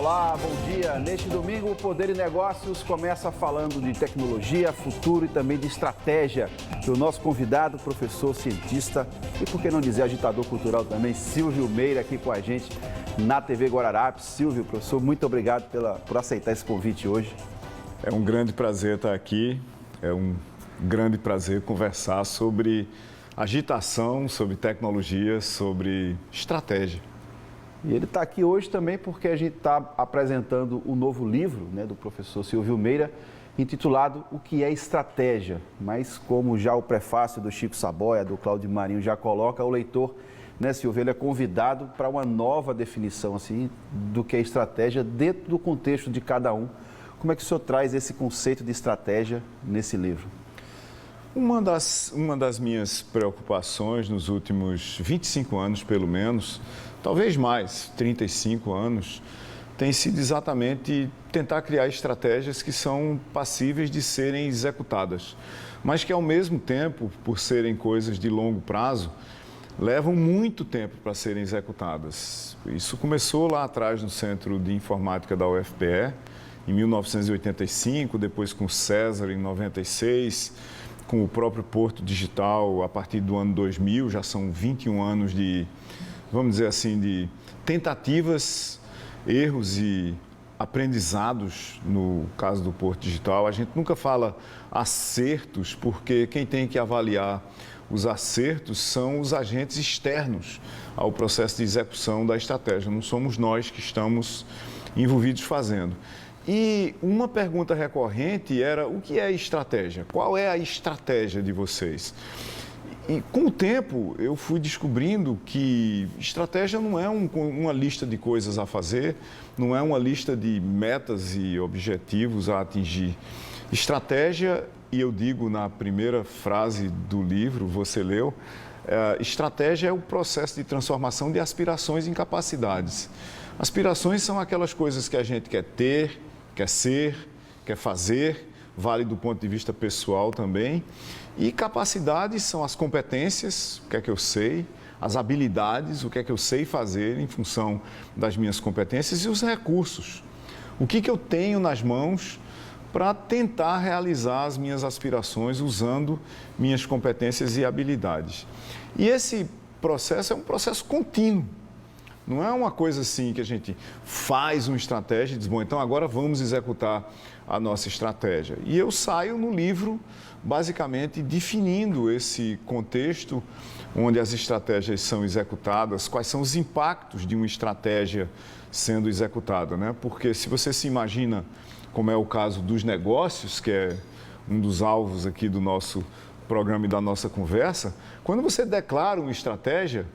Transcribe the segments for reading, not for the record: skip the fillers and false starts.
Olá, bom dia. Neste domingo, o Poder e Negócios começa falando de tecnologia, futuro e também de estratégia. O nosso convidado, professor, cientista e, por que não dizer, agitador cultural também, Silvio Meira, aqui com a gente na TV Guararapes. Silvio, professor, muito obrigado por aceitar esse convite hoje. É um grande prazer estar aqui, é um grande prazer conversar sobre agitação, sobre tecnologia, sobre estratégia. E ele está aqui hoje também porque a gente está apresentando o novo livro, né, do professor Silvio Meira, intitulado O que é Estratégia. Mas como já o prefácio do Chico Saboia, do Cláudio Marinho já coloca, o leitor, né, Silvio, ele é convidado para uma nova definição assim, do que é estratégia dentro do contexto de cada um. Como é que o senhor traz esse conceito de estratégia nesse livro? Uma das minhas preocupações nos últimos 25 anos, pelo menos, talvez mais, 35 anos, tem sido exatamente tentar criar estratégias que são passíveis de serem executadas, mas que, ao mesmo tempo, por serem coisas de longo prazo, levam muito tempo para serem executadas. Isso começou lá atrás no Centro de Informática da UFPE, em 1985, depois com o César em 96, com o próprio Porto Digital a partir do ano 2000, já são 21 anos de, vamos dizer assim, de tentativas, erros e aprendizados no caso do Porto Digital. A gente nunca fala acertos, porque quem tem que avaliar os acertos são os agentes externos ao processo de execução da estratégia, não somos nós que estamos envolvidos fazendo. E uma pergunta recorrente era: o que é estratégia? Qual é a estratégia de vocês? E com o tempo eu fui descobrindo que estratégia não é uma lista de coisas a fazer, não é uma lista de metas e objetivos a atingir. Estratégia, e eu digo na primeira frase do livro, você leu, estratégia é o processo de transformação de aspirações em capacidades. Aspirações são aquelas coisas que a gente quer ter, quer ser, quer fazer, vale do ponto de vista pessoal também. E capacidades são as competências, o que é que eu sei, as habilidades, o que é que eu sei fazer em função das minhas competências, e os recursos. O que eu tenho nas mãos para tentar realizar as minhas aspirações usando minhas competências e habilidades. E esse processo é um processo contínuo. Não é uma coisa assim que a gente faz uma estratégia e diz, bom, então agora vamos executar a nossa estratégia. E eu saio no livro, basicamente, definindo esse contexto onde as estratégias são executadas, quais são os impactos de uma estratégia sendo executada, né? Porque se você se imagina, como é o caso dos negócios, que é um dos alvos aqui do nosso programa e da nossa conversa, quando você declara uma estratégia,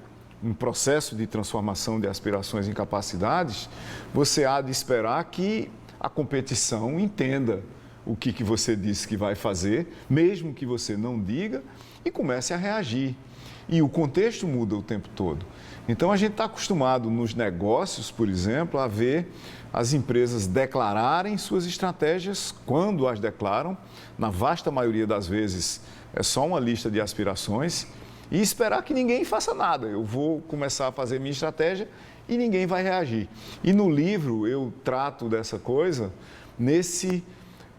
um processo de transformação de aspirações em capacidades, você há de esperar que a competição entenda o que você disse que vai fazer, mesmo que você não diga, e comece a reagir. E o contexto muda o tempo todo. Então, a gente está acostumado nos negócios, por exemplo, a ver as empresas declararem suas estratégias quando as declaram. Na vasta maioria das vezes, é só uma lista de aspirações, e esperar que ninguém faça nada. Eu vou começar a fazer minha estratégia e ninguém vai reagir. E no livro eu trato dessa coisa nesse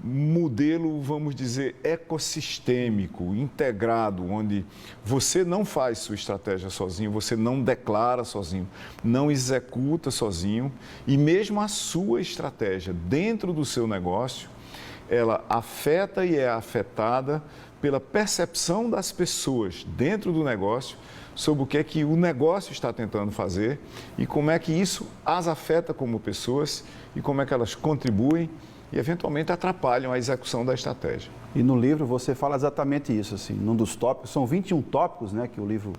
modelo, vamos dizer, ecossistêmico, integrado, onde você não faz sua estratégia sozinho, você não declara sozinho, não executa sozinho, e mesmo a sua estratégia dentro do seu negócio, ela afeta e é afetada pela percepção das pessoas dentro do negócio sobre o que o negócio está tentando fazer e como é que isso as afeta como pessoas e como é que elas contribuem e, eventualmente, atrapalham a execução da estratégia. E no livro você fala exatamente isso, assim, num dos tópicos, são 21 tópicos, né, que o livro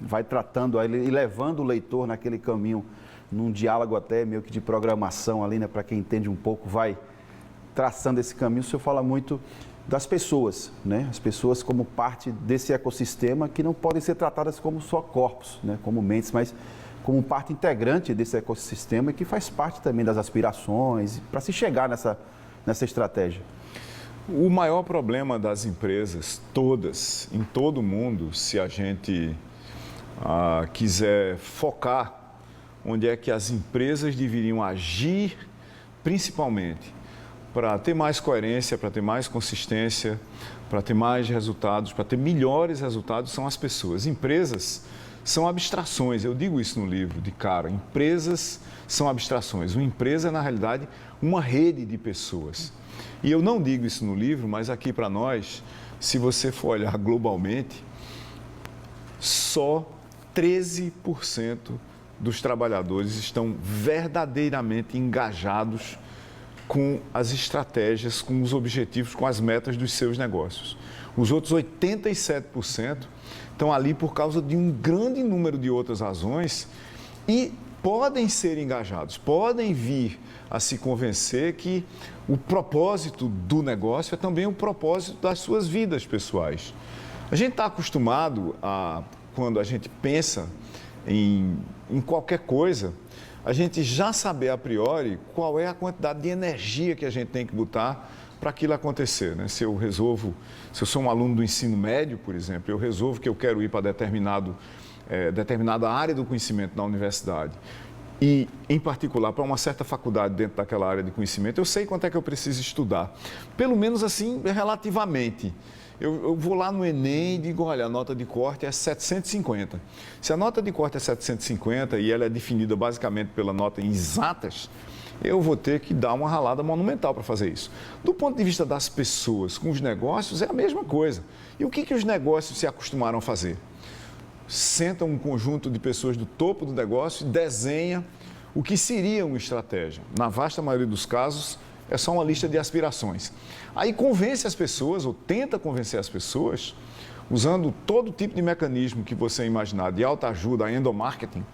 vai tratando e levando o leitor naquele caminho, num diálogo até meio que de programação ali, né, para quem entende um pouco, vai traçando esse caminho. O senhor fala muito das pessoas, né? As pessoas como parte desse ecossistema que não podem ser tratadas como só corpos, né? Como mentes, mas como parte integrante desse ecossistema e que faz parte também das aspirações para se chegar nessa estratégia. O maior problema das empresas, todas, em todo o mundo, se a gente quiser focar onde é que as empresas deveriam agir principalmente, para ter mais coerência, para ter mais consistência, para ter mais resultados, para ter melhores resultados, são as pessoas. Empresas são abstrações, eu digo isso no livro, de cara. Empresas são abstrações. Uma empresa é, na realidade, uma rede de pessoas. E eu não digo isso no livro, mas aqui para nós, se você for olhar globalmente, só 13% dos trabalhadores estão verdadeiramente engajados com as estratégias, com os objetivos, com as metas dos seus negócios. Os outros 87% estão ali por causa de um grande número de outras razões e podem ser engajados, podem vir a se convencer que o propósito do negócio é também o propósito das suas vidas pessoais. A gente está acostumado a, quando a gente pensa em qualquer coisa, a gente já saber a priori qual é a quantidade de energia que a gente tem que botar para aquilo acontecer, né? Se eu sou um aluno do ensino médio, por exemplo, eu resolvo que eu quero ir para determinada área do conhecimento na universidade e, em particular, para uma certa faculdade dentro daquela área de conhecimento, eu sei quanto é que eu preciso estudar, pelo menos assim, relativamente. Eu vou lá no Enem e digo, olha, a nota de corte é 750. Se a nota de corte é 750 e ela é definida basicamente pela nota em exatas, eu vou ter que dar uma ralada monumental para fazer isso. Do ponto de vista das pessoas com os negócios, é a mesma coisa. E o que os negócios se acostumaram a fazer? Sentam um conjunto de pessoas do topo do negócio e desenha o que seria uma estratégia. Na vasta maioria dos casos, é só uma lista de aspirações. Aí convence as pessoas, ou tenta convencer as pessoas, usando todo tipo de mecanismo que você imaginar, de autoajuda, endomarketing,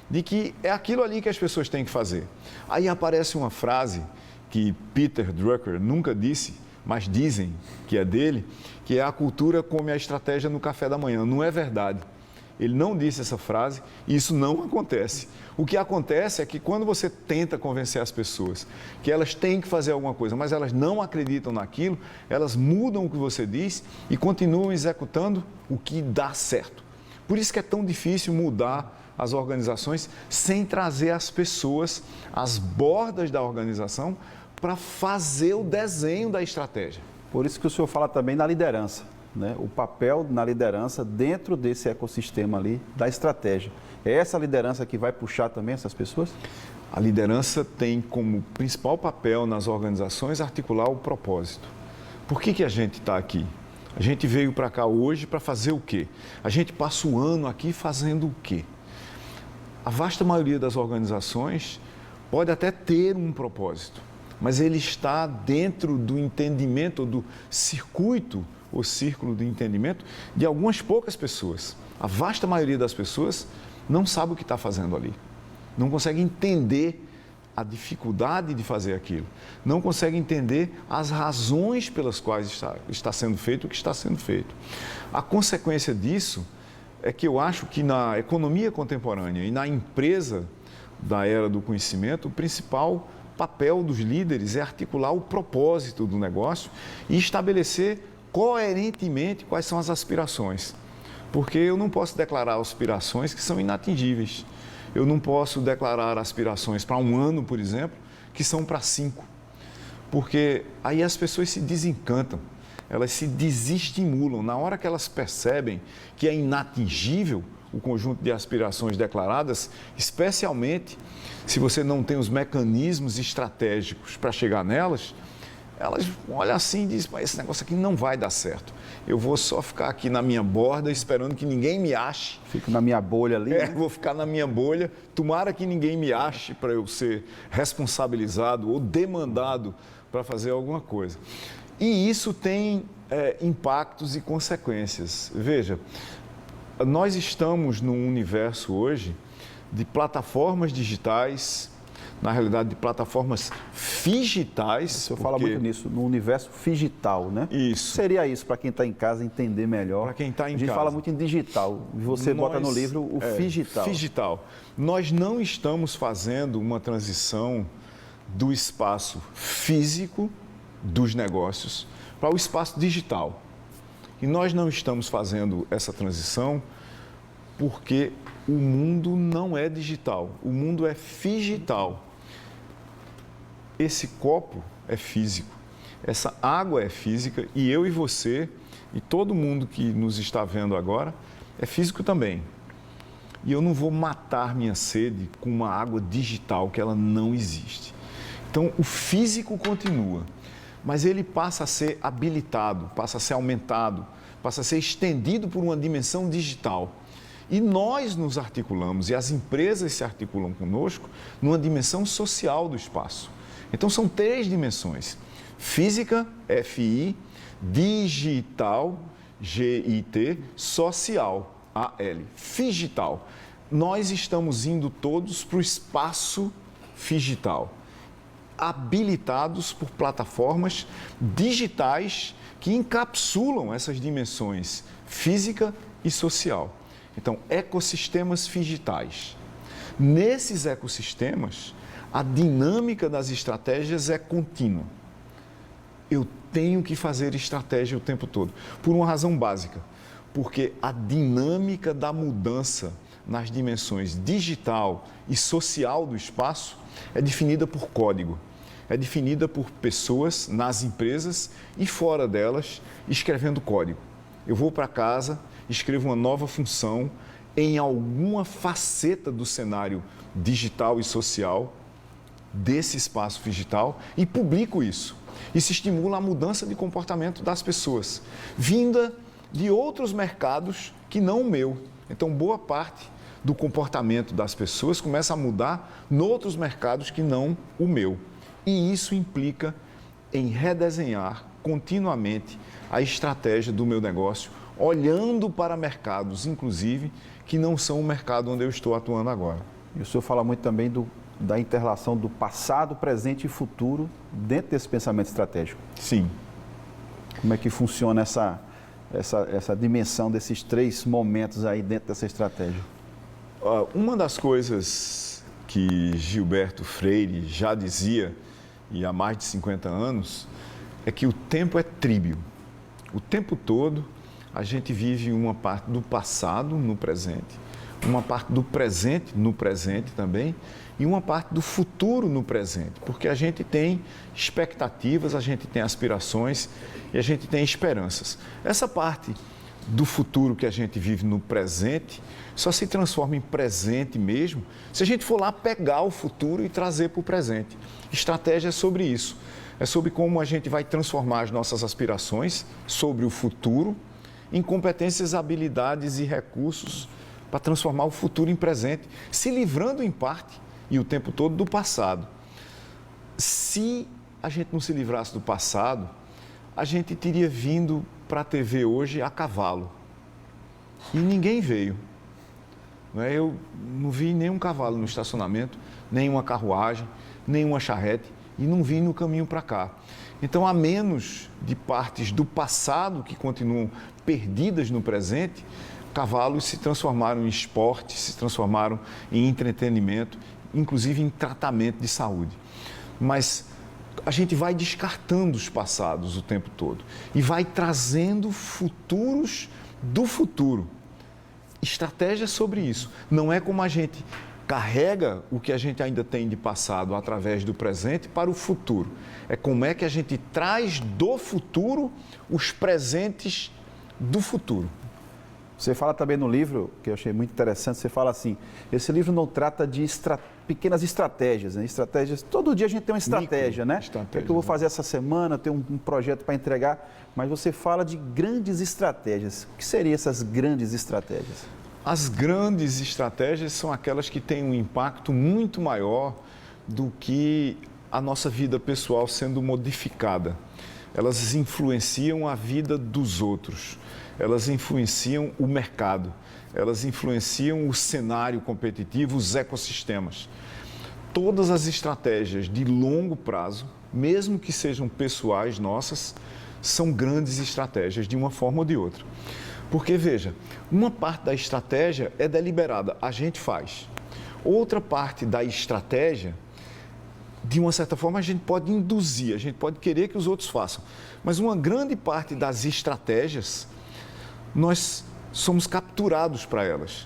de que é aquilo ali que as pessoas têm que fazer. Aí aparece uma frase que Peter Drucker nunca disse, mas dizem que é dele, que é a cultura come a estratégia no café da manhã. Não é verdade. Ele não disse essa frase e isso não acontece. O que acontece é que quando você tenta convencer as pessoas que elas têm que fazer alguma coisa, mas elas não acreditam naquilo, elas mudam o que você diz e continuam executando o que dá certo. Por isso que é tão difícil mudar as organizações sem trazer as pessoas às bordas da organização para fazer o desenho da estratégia. Por isso que o senhor fala também da liderança, né? O papel na liderança dentro desse ecossistema ali da estratégia. É essa liderança que vai puxar também essas pessoas? A liderança tem como principal papel nas organizações articular o propósito. Por que a gente está aqui? A gente veio para cá hoje para fazer o quê? A gente passa o ano aqui fazendo o quê? A vasta maioria das organizações pode até ter um propósito, mas ele está dentro do entendimento, do circuito, o círculo de entendimento de algumas poucas pessoas. A vasta maioria das pessoas não sabe o que está fazendo ali, não consegue entender a dificuldade de fazer aquilo, não consegue entender as razões pelas quais está sendo feito o que está sendo feito. A consequência disso é que eu acho que na economia contemporânea e na empresa da era do conhecimento, o principal papel dos líderes é articular o propósito do negócio e estabelecer coerentemente quais são as aspirações. Porque eu não posso declarar aspirações que são inatingíveis. Eu não posso declarar aspirações para um ano, por exemplo, que são para 5. Porque aí as pessoas se desencantam, elas se desestimulam. Na hora que elas percebem que é inatingível o conjunto de aspirações declaradas, especialmente se você não tem os mecanismos estratégicos para chegar nelas, elas olham assim e dizem, esse negócio aqui não vai dar certo. Eu vou só ficar aqui na minha borda esperando que ninguém me ache. Fico na minha bolha ali. Vou ficar na minha bolha. Tomara que ninguém me ache para eu ser responsabilizado ou demandado para fazer alguma coisa. E isso tem impactos e consequências. Veja, nós estamos num universo hoje de plataformas digitais, na realidade de plataformas figitais. O senhor fala muito nisso, no universo figital, né? Isso. Seria isso, para quem está em casa entender melhor. Para quem está em casa. A gente fala muito em digital, você bota no livro o figital. Figital. Nós não estamos fazendo uma transição do espaço físico dos negócios para o espaço digital. E nós não estamos fazendo essa transição porque o mundo não é digital, o mundo é figital. esse copo é físico, essa água é física e eu e você e todo mundo que nos está vendo agora é físico também. E eu não vou matar minha sede com uma água digital, que ela não existe. Então, o físico continua, mas ele passa a ser habilitado, passa a ser aumentado, passa a ser estendido por uma dimensão digital. E nós nos articulamos, e as empresas se articulam conosco, numa dimensão social do espaço. Então, são 3 dimensões: física, FI, digital, GIT, social, AL, figital. Nós estamos indo todos para o espaço figital, habilitados por plataformas digitais que encapsulam essas dimensões física e social. Então, ecossistemas figitais. Nesses ecossistemas, a dinâmica das estratégias é contínua. Eu tenho que fazer estratégia o tempo todo, por uma razão básica, porque a dinâmica da mudança nas dimensões digital e social do espaço é definida por código, é definida por pessoas nas empresas e fora delas escrevendo código. Eu vou para casa, escrevo uma nova função em alguma faceta do cenário digital e social desse espaço digital e publico isso. Isso estimula a mudança de comportamento das pessoas, vinda de outros mercados que não o meu. Então, boa parte do comportamento das pessoas começa a mudar em outros mercados que não o meu. E isso implica em redesenhar continuamente a estratégia do meu negócio, olhando para mercados, inclusive, que não são o mercado onde eu estou atuando agora. E o senhor fala muito também da interrelação do passado, presente e futuro dentro desse pensamento estratégico. Sim. Como é que funciona essa dimensão desses 3 momentos aí dentro dessa estratégia? Uma das coisas que Gilberto Freire já dizia, e há mais de 50 anos, é que o tempo é tríbio. O tempo todo a gente vive uma parte do passado no presente, uma parte do presente no presente também e uma parte do futuro no presente, porque a gente tem expectativas, a gente tem aspirações e a gente tem esperanças. Essa parte do futuro que a gente vive no presente só se transforma em presente mesmo se a gente for lá pegar o futuro e trazer para o presente. Estratégia é sobre isso, é sobre como a gente vai transformar as nossas aspirações sobre o futuro em competências, habilidades e recursos para transformar o futuro em presente, se livrando em parte e o tempo todo do passado. Se a gente não se livrasse do passado, a gente teria vindo para a TV hoje a cavalo. E ninguém veio. Eu não vi nenhum cavalo no estacionamento, nem uma carruagem, nem uma charrete, e não vi no caminho para cá. Então, a menos de partes do passado que continuam perdidas no presente, cavalos se transformaram em esporte, se transformaram em entretenimento, inclusive em tratamento de saúde. Mas a gente vai descartando os passados o tempo todo e vai trazendo futuros do futuro. Estratégia sobre isso. Não é como a gente carrega o que a gente ainda tem de passado através do presente para o futuro. É como é que a gente traz do futuro os presentes do futuro. Você fala também no livro, que eu achei muito interessante, você fala assim, esse livro não trata de pequenas estratégias, né? Estratégias, todo dia a gente tem uma estratégia, né? O que eu vou fazer essa semana, eu tenho um projeto para entregar, mas você fala de grandes estratégias. O que seriam essas grandes estratégias? As grandes estratégias são aquelas que têm um impacto muito maior do que a nossa vida pessoal sendo modificada. Elas influenciam a vida dos outros, elas influenciam o mercado, elas influenciam o cenário competitivo, os ecossistemas. Todas as estratégias de longo prazo, mesmo que sejam pessoais nossas, são grandes estratégias de uma forma ou de outra. Porque, veja, uma parte da estratégia é deliberada, a gente faz. Outra parte da estratégia, de uma certa forma, a gente pode induzir, a gente pode querer que os outros façam. Mas uma grande parte das estratégias, nós somos capturados para elas,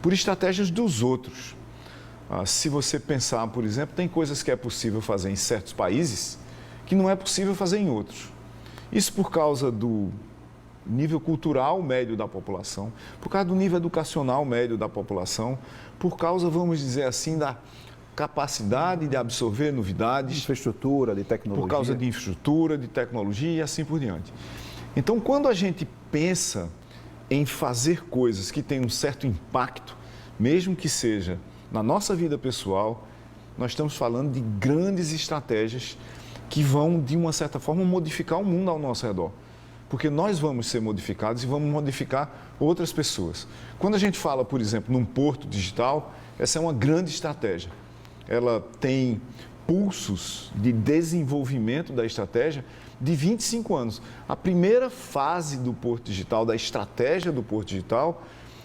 por estratégias dos outros. Se você pensar, por exemplo, tem coisas que é possível fazer em certos países que não é possível fazer em outros. Isso por causa do nível cultural médio da população, por causa do nível educacional médio da população, por causa, vamos dizer assim, da capacidade de absorver novidades. Infraestrutura, de tecnologia. Por causa de infraestrutura, de tecnologia e assim por diante. Então, quando a gente pensa em fazer coisas que têm um certo impacto, mesmo que seja na nossa vida pessoal, nós estamos falando de grandes estratégias que vão, de uma certa forma, modificar o mundo ao nosso redor. Porque nós vamos ser modificados e vamos modificar outras pessoas. Quando a gente fala, por exemplo, num porto digital, essa é uma grande estratégia. Ela tem pulsos de desenvolvimento da estratégia de 25 anos. A primeira fase do Porto Digital, da estratégia do Porto Digital,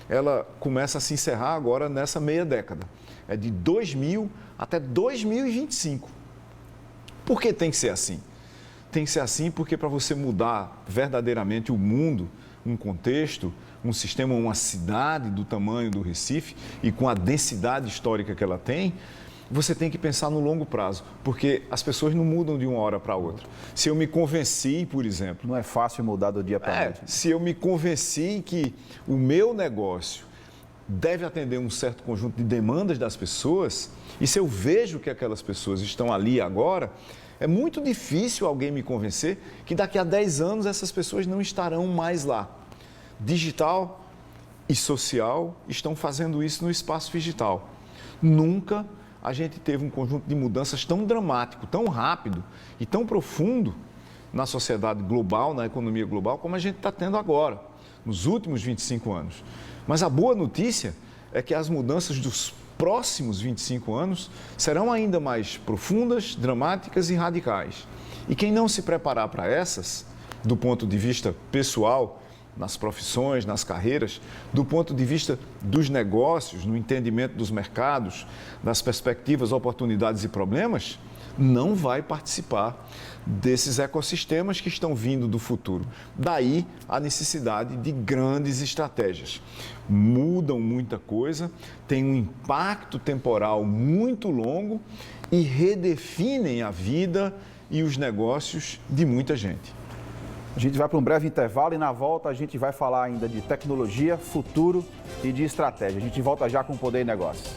ela começa a se encerrar agora nessa meia década. É de 2000 até 2025. Por que tem que ser assim? Tem que ser assim porque para você mudar verdadeiramente o mundo, um contexto, um sistema, uma cidade do tamanho do Recife e com a densidade histórica que ela tem, você tem que pensar no longo prazo, porque as pessoas não mudam de uma hora para outra. Se eu me convenci, por exemplo... Não é fácil mudar do dia para a noite. Se eu me convenci que o meu negócio deve atender um certo conjunto de demandas das pessoas, e se eu vejo que aquelas pessoas estão ali agora, é muito difícil alguém me convencer que daqui a 10 anos essas pessoas não estarão mais lá. Digital e social estão fazendo isso no espaço digital. Nunca a gente teve um conjunto de mudanças tão dramático, tão rápido e tão profundo na sociedade global, na economia global, como a gente está tendo agora, nos últimos 25 anos. Mas a boa notícia é que as mudanças dos próximos 25 anos serão ainda mais profundas, dramáticas e radicais. E quem não se preparar para essas, do ponto de vista pessoal, nas profissões, nas carreiras, do ponto de vista dos negócios, no entendimento dos mercados, das perspectivas, oportunidades e problemas, não vai participar desses ecossistemas que estão vindo do futuro. Daí a necessidade de grandes estratégias. Mudam muita coisa, têm um impacto temporal muito longo e redefinem a vida e os negócios de muita gente. A gente vai para um breve intervalo e na volta a gente vai falar ainda de tecnologia, futuro e de estratégia. A gente volta já com o Poder e Negócios.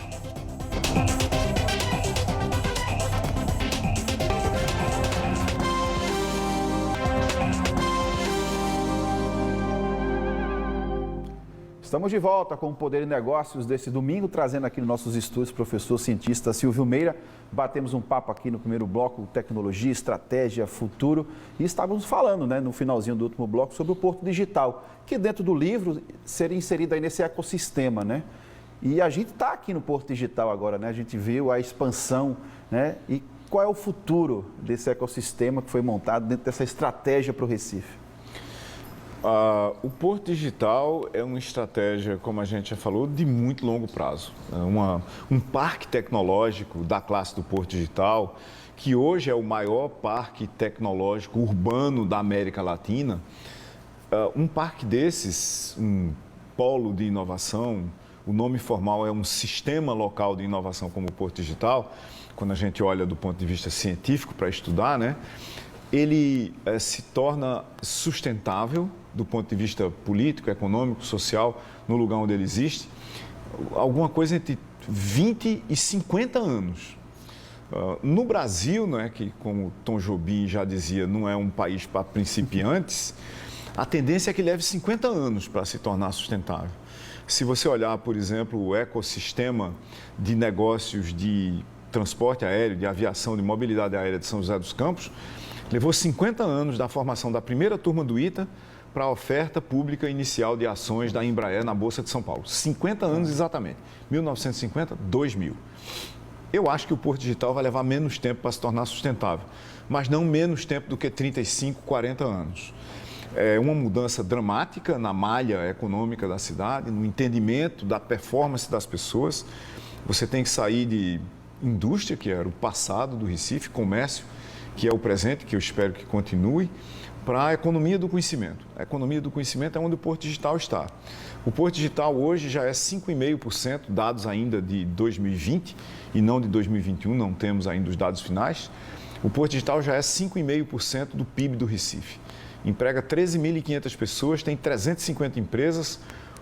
Estamos de volta com o Poder e Negócios desse domingo, trazendo aqui nos nossos estúdios o professor cientista Silvio Meira. Batemos um papo aqui no primeiro bloco, tecnologia, estratégia, futuro. E estávamos falando, no finalzinho do último bloco, sobre o Porto Digital, que dentro do livro seria inserido aí nesse ecossistema, E a gente está aqui no Porto Digital agora, A gente viu a expansão, E qual é o futuro desse ecossistema que foi montado dentro dessa estratégia para o Recife? O Porto Digital é uma estratégia, como a gente já falou, de muito longo prazo. É um parque tecnológico da classe do Porto Digital, que hoje é o maior parque tecnológico urbano da América Latina. Um parque desses, um polo de inovação, o nome formal é um sistema local de inovação como o Porto Digital, quando a gente olha do ponto de vista científico para estudar, ele se torna sustentável do ponto de vista político, econômico, social, no lugar onde ele existe, alguma coisa entre 20 e 50 anos. No Brasil, que como Tom Jobim já dizia, não é um país para principiantes, a tendência é que leve 50 anos para se tornar sustentável. Se você olhar, por exemplo, o ecossistema de negócios de transporte aéreo, de aviação, de mobilidade aérea de São José dos Campos, levou 50 anos da formação da primeira turma do ITA para a oferta pública inicial de ações da Embraer na Bolsa de São Paulo. 50 anos exatamente. 1950, 2000. Eu acho que o Porto Digital vai levar menos tempo para se tornar sustentável, mas não menos tempo do que 35, 40 anos. É uma mudança dramática na malha econômica da cidade, no entendimento da performance das pessoas. Você tem que sair de indústria, que era o passado do Recife, comércio, que é o presente, que eu espero que continue, para a economia do conhecimento. A economia do conhecimento é onde o Porto Digital está. O Porto Digital hoje já é 5,5%, dados ainda de 2020 e não de 2021, não temos ainda os dados finais. O Porto Digital já é 5,5% do PIB do Recife. Emprega 13.500 pessoas, tem 350 empresas,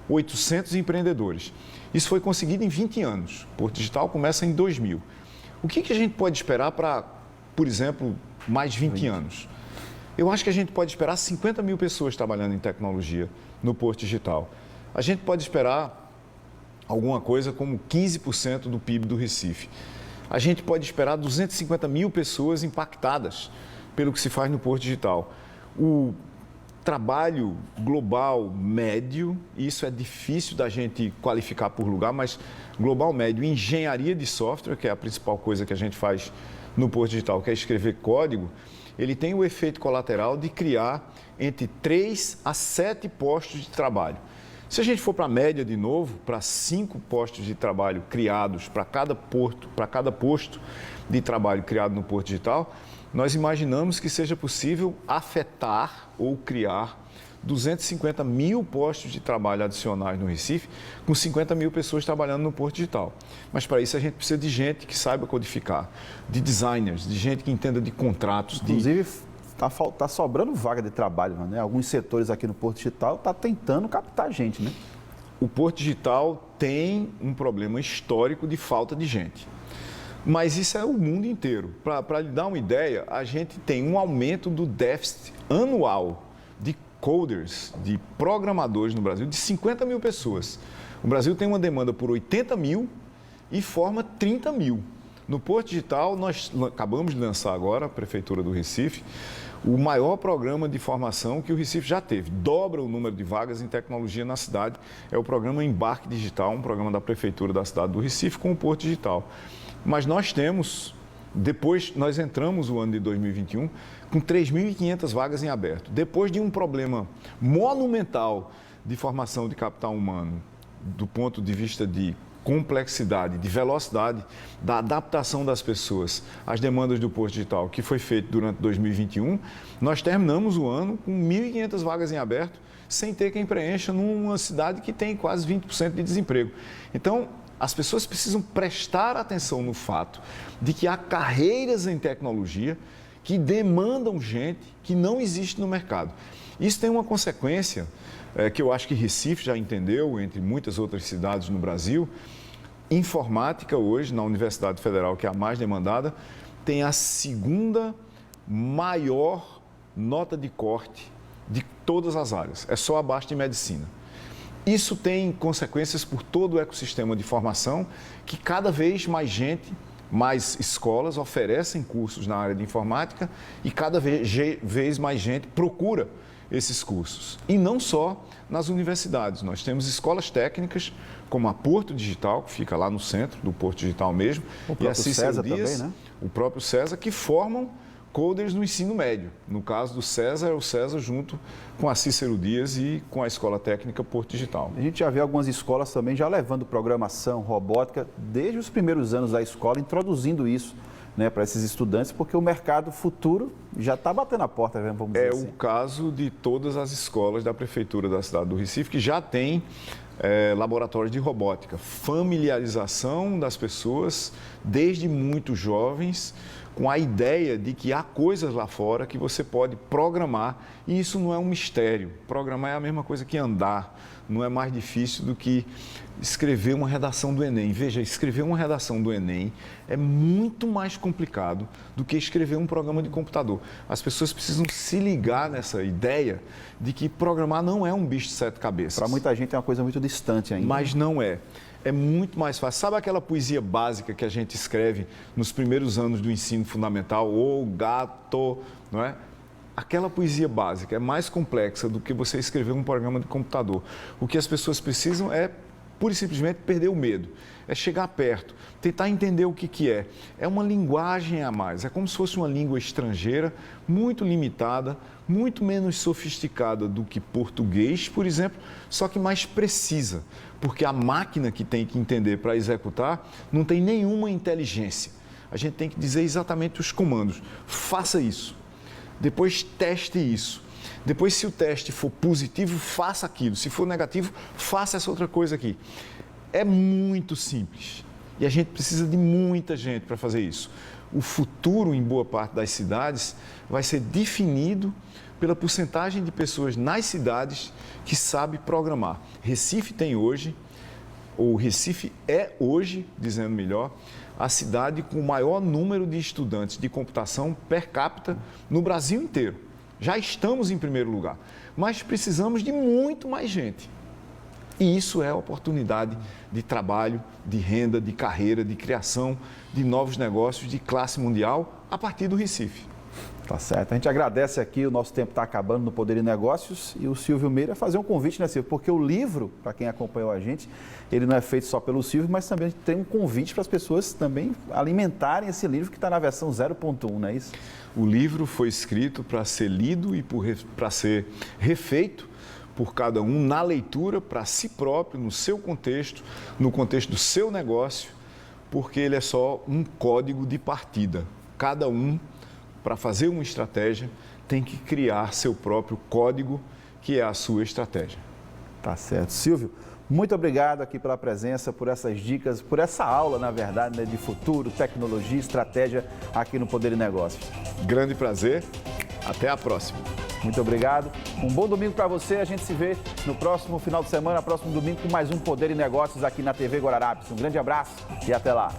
800 empreendedores. Isso foi conseguido em 20 anos. O Porto Digital começa em 2000. O que a gente pode esperar para, por exemplo, mais 20 anos? Eu acho que a gente pode esperar 50 mil pessoas trabalhando em tecnologia no Porto Digital. A gente pode esperar alguma coisa como 15% do PIB do Recife. A gente pode esperar 250 mil pessoas impactadas pelo que se faz no Porto Digital. O trabalho global médio, isso é difícil da gente qualificar por lugar, mas global médio, engenharia de software, que é a principal coisa que a gente faz no Porto Digital, que é escrever código, ele tem o efeito colateral de criar entre 3 a 7 postos de trabalho. Se a gente for para a média de novo, para 5 postos de trabalho criados para cada posto de trabalho criado no Porto Digital, nós imaginamos que seja possível afetar ou criar 250 mil postos de trabalho adicionais no Recife, com 50 mil pessoas trabalhando no Porto Digital. Mas para isso a gente precisa de gente que saiba codificar, de designers, de gente que entenda de contratos. Inclusive, está sobrando vaga de trabalho, né? Alguns setores aqui no Porto Digital estão tentando captar gente, né? O Porto Digital tem um problema histórico de falta de gente. Mas isso é o mundo inteiro. Para lhe dar uma ideia, a gente tem um aumento do déficit anual de coders, de programadores no Brasil, de 50 mil pessoas. O Brasil tem uma demanda por 80 mil e forma 30 mil. No Porto Digital, nós acabamos de lançar agora, a Prefeitura do Recife, o maior programa de formação que o Recife já teve. Dobra o número de vagas em tecnologia na cidade. É o programa Embarque Digital, um programa da Prefeitura da cidade do Recife com o Porto Digital. Mas nós temos, depois nós entramos o ano de 2021 com 3.500 vagas em aberto. Depois de um problema monumental de formação de capital humano, do ponto de vista de complexidade, de velocidade, da adaptação das pessoas às demandas do Porto Digital, que foi feito durante 2021, nós terminamos o ano com 1.500 vagas em aberto, sem ter quem preencha numa cidade que tem quase 20% de desemprego. Então, as pessoas precisam prestar atenção no fato de que há carreiras em tecnologia que demandam gente que não existe no mercado. Isso tem uma consequência que eu acho que Recife já entendeu, entre muitas outras cidades no Brasil. Informática hoje, na Universidade Federal, que é a mais demandada, tem a segunda maior nota de corte de todas as áreas. É só abaixo de medicina. Isso tem consequências por todo o ecossistema de formação, que cada vez mais gente, mais escolas oferecem cursos na área de informática e cada vez mais gente procura esses cursos. E não só nas universidades. Nós temos escolas técnicas, como a Porto Digital, que fica lá no centro do Porto Digital mesmo, e a César também, né? O próprio César, que formam coders no ensino médio. No caso do César, é o César junto com a Cícero Dias e com a Escola Técnica Porto Digital. A gente já vê algumas escolas também já levando programação, robótica, desde os primeiros anos da escola, introduzindo isso, né, para esses estudantes, porque o mercado futuro já está batendo a porta, vamos dizer assim. É o caso de todas as escolas da Prefeitura da cidade do Recife, que já tem laboratórios de robótica, familiarização das pessoas, desde muito jovens, com a ideia de que há coisas lá fora que você pode programar, e isso não é um mistério. Programar é a mesma coisa que andar, não é mais difícil do que escrever uma redação do Enem. Veja, escrever uma redação do Enem é muito mais complicado do que escrever um programa de computador. As pessoas precisam se ligar nessa ideia de que programar não é um bicho de 7 cabeças. Para muita gente é uma coisa muito distante ainda. Mas não é. É muito mais fácil. Sabe aquela poesia básica que a gente escreve nos primeiros anos do ensino fundamental? O gato, não é? Aquela poesia básica é mais complexa do que você escrever um programa de computador. O que as pessoas precisam é, pura e simplesmente, perder o medo. É chegar perto, tentar entender o que é. É uma linguagem a mais. É como se fosse uma língua estrangeira, muito limitada, muito menos sofisticada do que português, por exemplo, só que mais precisa. Porque a máquina que tem que entender para executar não tem nenhuma inteligência. A gente tem que dizer exatamente os comandos. Faça isso. Depois teste isso. Depois, se o teste for positivo, faça aquilo. Se for negativo, faça essa outra coisa aqui. É muito simples. E a gente precisa de muita gente para fazer isso. O futuro, em boa parte das cidades, vai ser definido pela porcentagem de pessoas nas cidades que sabe programar. Recife tem hoje, ou Recife é hoje, dizendo melhor, a cidade com o maior número de estudantes de computação per capita no Brasil inteiro. Já estamos em primeiro lugar, mas precisamos de muito mais gente. E isso é oportunidade de trabalho, de renda, de carreira, de criação de novos negócios de classe mundial a partir do Recife. Tá certo. A gente agradece aqui, o nosso tempo está acabando no Poder e Negócios, e o Silvio Meira fazer um convite, né, Silvio? Porque o livro, para quem acompanhou a gente, ele não é feito só pelo Silvio, mas também tem um convite para as pessoas também alimentarem esse livro que está na versão 0.1, não é isso? O livro foi escrito para ser lido e para ser refeito por cada um na leitura, para si próprio, no seu contexto, no contexto do seu negócio, porque ele é só um código de partida. Cada um, para fazer uma estratégia, tem que criar seu próprio código, que é a sua estratégia. Tá certo. Silvio, muito obrigado aqui pela presença, por essas dicas, por essa aula, na verdade, né, de futuro, tecnologia, estratégia aqui no Poder e Negócios. Grande prazer. Até a próxima. Muito obrigado. Um bom domingo para você. A gente se vê no próximo final de semana, próximo domingo, com mais um Poder e Negócios aqui na TV Guararapes. Um grande abraço e até lá.